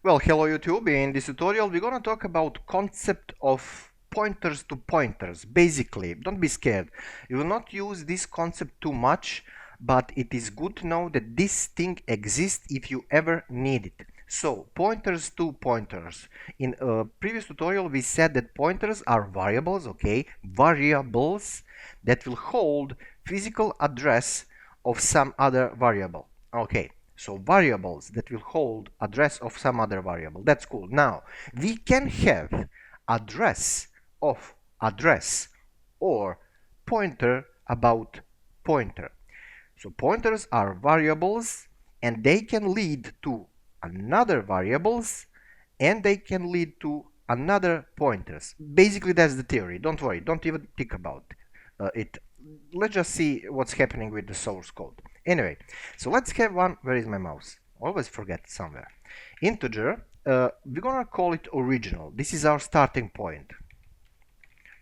Well, hello YouTube. In this tutorial we're gonna talk about concept of pointers to pointers. Basically, don't be scared. You will not use this concept too much, but it is good to know that this thing exists if you ever need it. So, pointers to pointers. In a previous tutorial we said that pointers are variables, okay? Variables that will hold physical address of some other variable. Okay. So variables that will hold address of some other variable. That's cool. Now, we can have address of address or pointer about pointer. So pointers are variables and they can lead to another variables and they can lead to another pointers. Basically, that's the theory. Don't worry. Don't even think about it. Let's just see what's happening with the source code. Anyway, so let's have one. Where is my mouse? Always forget somewhere. Integer. We're gonna call it original. This is our starting point.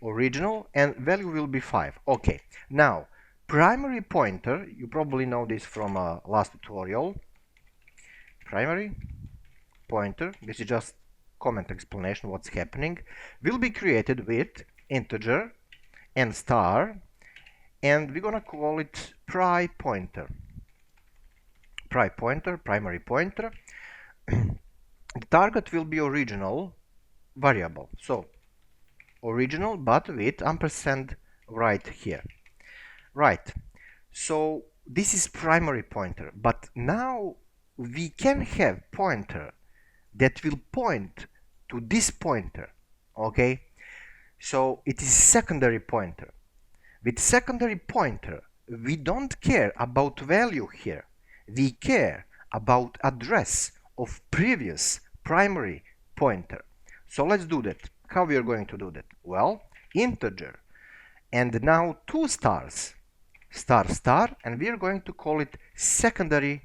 Original, and value will be 5. Okay. Now, primary pointer. You probably know this from last tutorial. Primary pointer. This is just comment explanation what's happening. Will be created with integer and star, and we're gonna call it primary pointer. Primary pointer. The target will be original variable. So original, but with ampersand right here. Right. So this is primary pointer, but now we can have pointer that will point to this pointer. Okay. So it is secondary pointer. With secondary pointer, we don't care about value here. We care about address of previous primary pointer. So let's do that. How we are going to do that? Well, integer and now two stars, star star, and we are going to call it secondary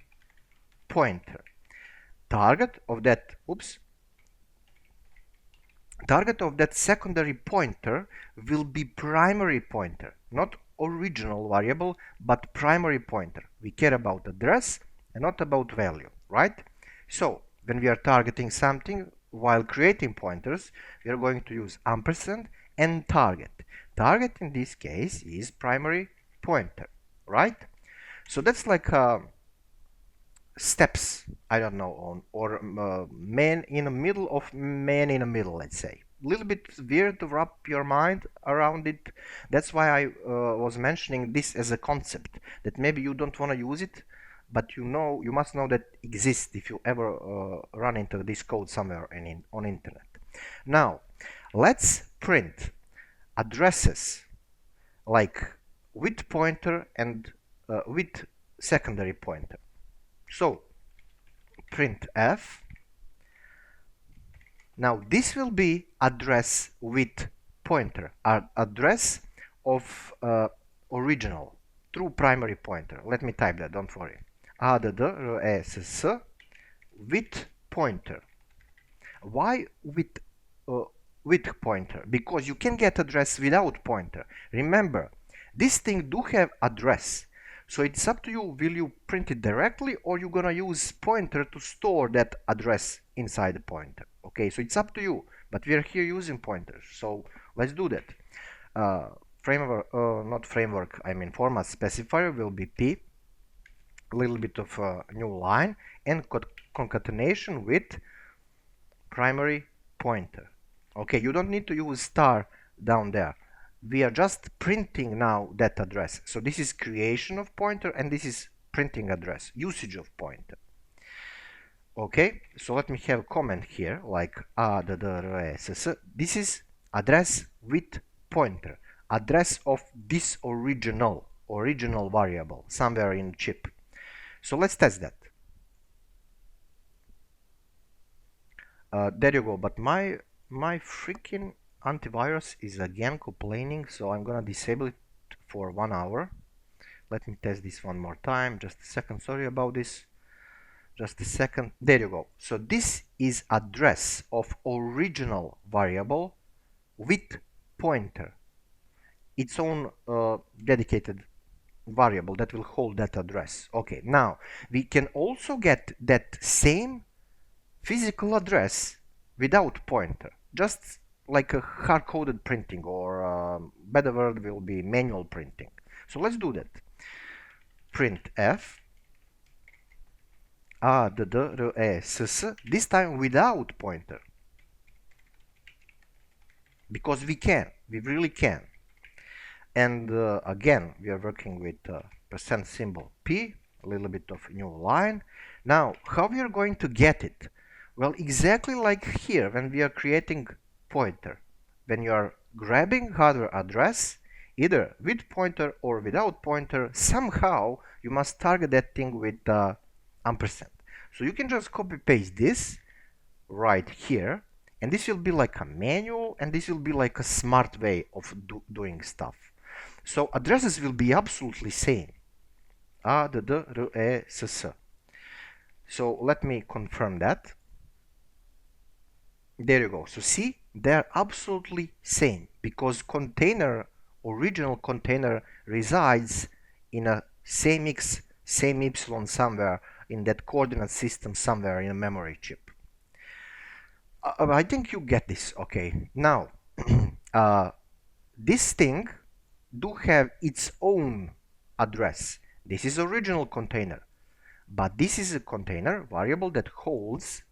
pointer. Target of that, target of that secondary pointer will be primary pointer, not original variable, but primary pointer. We care about address and not about value, right? So when we are targeting something while creating pointers, we are going to use ampersand and target. Target in this case is primary pointer, right? So that's like steps, I don't know, on or man in the middle of man in the middle, let's say. A little bit weird to wrap your mind around it. That's why I was mentioning this as a concept, that maybe you don't want to use it, but you must know that exists if you ever run into this code somewhere on internet. Now let's print addresses like with pointer and with secondary pointer. So printf. Now this will be address with pointer, address of original true primary pointer. Let me type that, don't worry. Address with pointer. Why with pointer? Because you can get address without pointer. Remember, this thing do have address. So it's up to you, will you print it directly or you're gonna use pointer to store that address inside the pointer. Okay, so it's up to you, but we are here using pointers, so let's do that. Format specifier will be p, a little bit of a new line, and concatenation with primary pointer. Okay, you don't need to use star down there. We are just printing now that address. So this is creation of pointer and this is printing address, usage of pointer. Okay, so let me have a comment here like address. This is address with pointer, address of this original variable somewhere in chip. So let's test that. There you go. But my freaking antivirus is again complaining, so I'm gonna disable it for 1 hour. Let me test this one more time. Just a second. Sorry about this. Just a second. There you go. So this is address of original variable with pointer, its own dedicated variable that will hold that address. Okay, now we can also get that same physical address without pointer, just like a hard-coded printing, or better word will be manual printing. So let's do that. Printf address, this time without pointer, because we really can. And again, we are working with percent symbol p, a little bit of new line. Now, how we are going to get it? Well, exactly like here when we are creating pointer. When you are grabbing hardware address, either with pointer or without pointer, somehow you must target that thing with ampersand. So you can just copy paste this right here, and this will be like a manual, and this will be like a smart way of doing stuff. So addresses will be absolutely same. Address. So let me confirm that. There you go. So see, they're absolutely same, because container, original container, resides in a same x, same y somewhere in that coordinate system, somewhere in a memory chip. I think you get this. Okay. Now, this thing do have its own address. This is original container, but this is a container variable that holds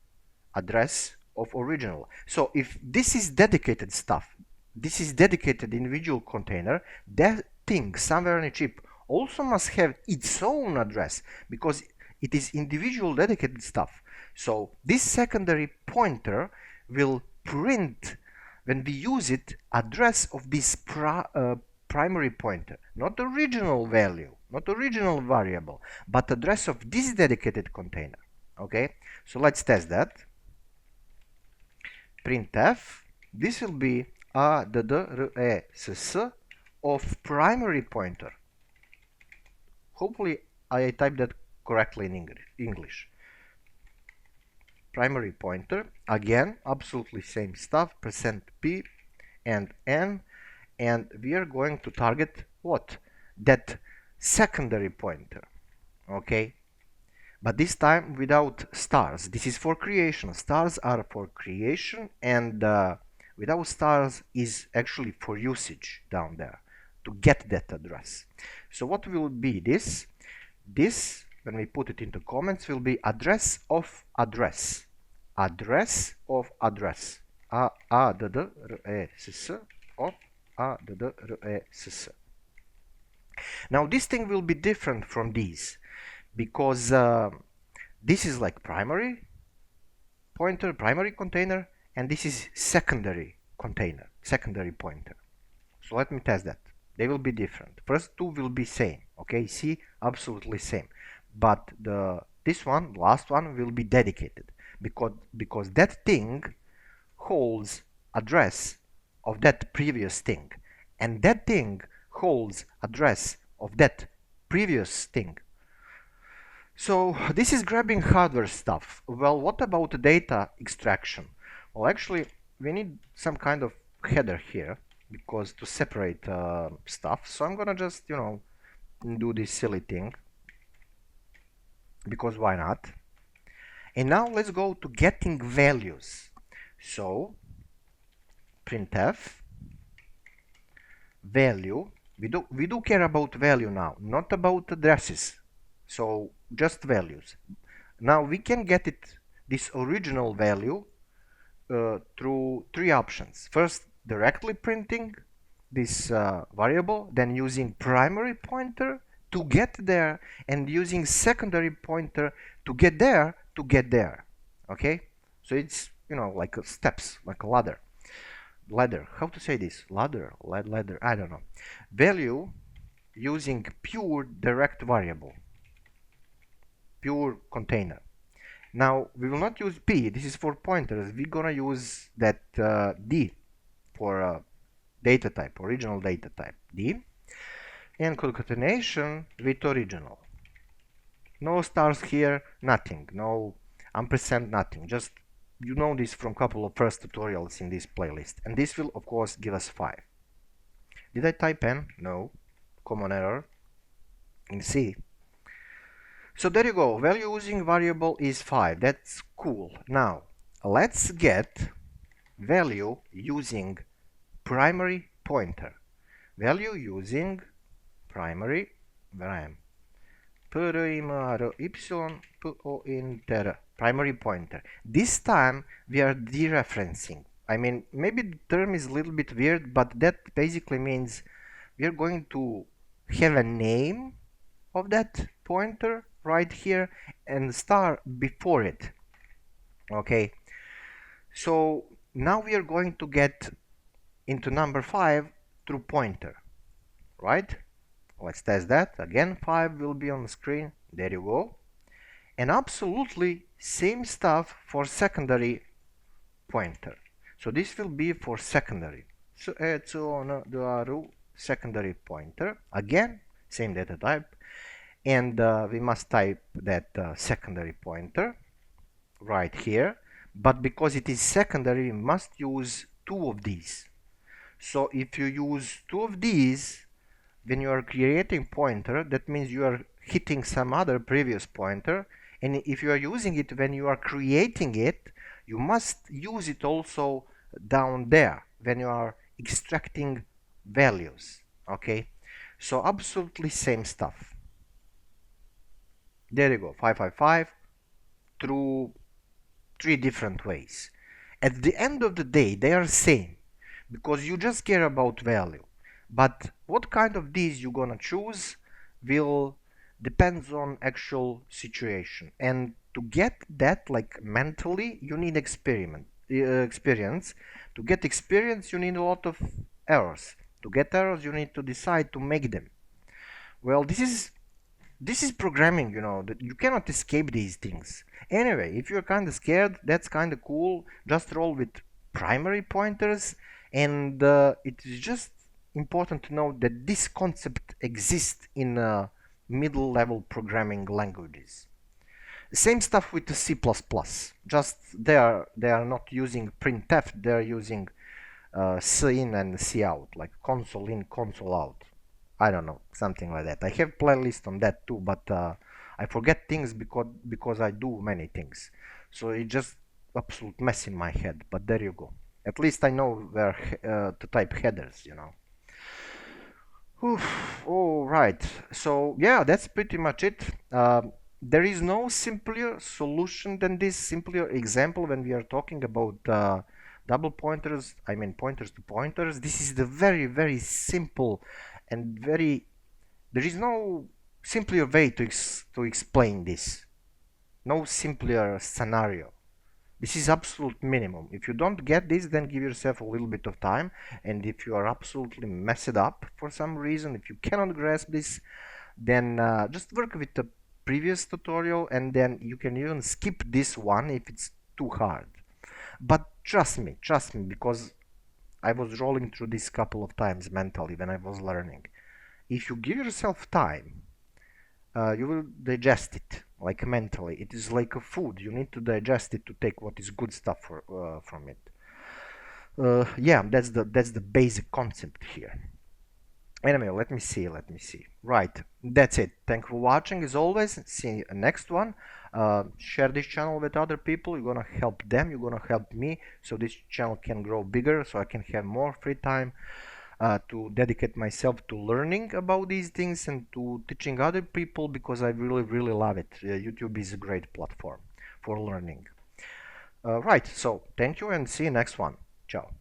address of original. So if this is dedicated stuff, this is dedicated individual container, that thing somewhere in a chip also must have its own address, because it is individual dedicated stuff. So this secondary pointer will print, when we use it, address of this primary pointer, not original value, not original variable, but address of this dedicated container. Okay, so let's test that. Printf, this will be address of primary pointer. Hopefully I typed that correctly in English. Primary pointer, again, absolutely same stuff, %p and n, and we are going to target what? That secondary pointer. Okay, but this time without stars. This is for creation. Stars are for creation, and without stars is actually for usage down there to get that address. So what will be this? This, when we put it into comments, will be address of address. Address of address. Address of address. Now this thing will be different from these, because this is like primary pointer, primary container, and this is secondary container, secondary pointer. So let me test that. They will be different. First two will be same. Okay, see, absolutely same. But this one, last one, will be dedicated, because that thing holds address of that previous thing, and that thing holds address of that previous thing. So this is grabbing hardware stuff. Well, what about data extraction? Well, actually, we need some kind of header here, because to separate stuff. So I'm gonna just, do this silly thing, because why not? And now let's go to getting values. So printf value. We do care about value now, not about addresses. So just values. Now we can get this original value through three options. First, directly printing this variable, then using primary pointer to get there, and using secondary pointer to get there, okay? So it's, like steps, like a ladder. How to say this? Ladder, I don't know. Value using pure direct variable, pure container. Now we will not use p, this is for pointers. We're gonna use that d for data type, original data type, d, and concatenation with original. No stars here, nothing, no ampersand, nothing. Just, this from a couple of first tutorials in this playlist, and this will of course give us 5. Did I type n? No. Common error in C. So there you go, value using variable is 5. That's cool. Now let's get value using primary pointer. Value using primary ram. Primary pointer. This time we are dereferencing. I mean, maybe the term is a little bit weird, but that basically means we are going to have a name of that pointer right here and star before it. Okay, so now we are going to get into number 5 through pointer, right? Let's test that. Again, 5 will be on the screen. There you go. And absolutely same stuff for secondary pointer. So this will be for secondary. So secondary pointer. Again, same data type. And we must type that secondary pointer right here. But because it is secondary, we must use 2 of these. So if you use 2 of these, when you are creating pointer, that means you are hitting some other previous pointer. And if you are using it when you are creating it, you must use it also down there when you are extracting values. Okay, so absolutely same stuff. There you go, 555 through 3 different ways. At the end of the day, they are same because you just care about value. But what kind of these you're gonna choose will depends on actual situation. And to get that like mentally, you need experience. To get experience, you need a lot of errors. To get errors, you need to decide to make them. Well, this is programming, you know, that you cannot escape these things. Anyway, if you're kind of scared, that's kind of cool. Just roll with primary pointers, and it is just important to know that this concept exists in middle level programming languages. Same stuff with the C++. Just they are not using printf, they are using cin and cout, like console in, console out. I don't know, something like that. I have playlist on that too, but I forget things because I do many things. So it just absolute mess in my head. But there you go. At least I know where to type headers, you know. Oof, all right. So yeah, that's pretty much it. There is no simpler solution than this, simpler example when we are talking about double pointers, I mean pointers to pointers. This is the very, very simple and very, there is no simpler way to explain this. No simpler scenario. This is absolute minimum. If you don't get this, then give yourself a little bit of time. And if you are absolutely messed up for some reason, if you cannot grasp this, then just work with the previous tutorial, and then you can even skip this one if it's too hard. But trust me, because I was rolling through this couple of times mentally when I was learning. If you give yourself time, you will digest it like mentally. It is like a food. You need to digest it to take what is good stuff from it. Yeah, that's the basic concept here. Anyway, let me see. Right, that's it. Thank you for watching. As always, see you next one. Share this channel with other people. You're gonna help them, you're gonna help me, so this channel can grow bigger, so I can have more free time to dedicate myself to learning about these things and to teaching other people, because I really love it. YouTube is a great platform for learning. Right, so thank you and see you next one. Ciao.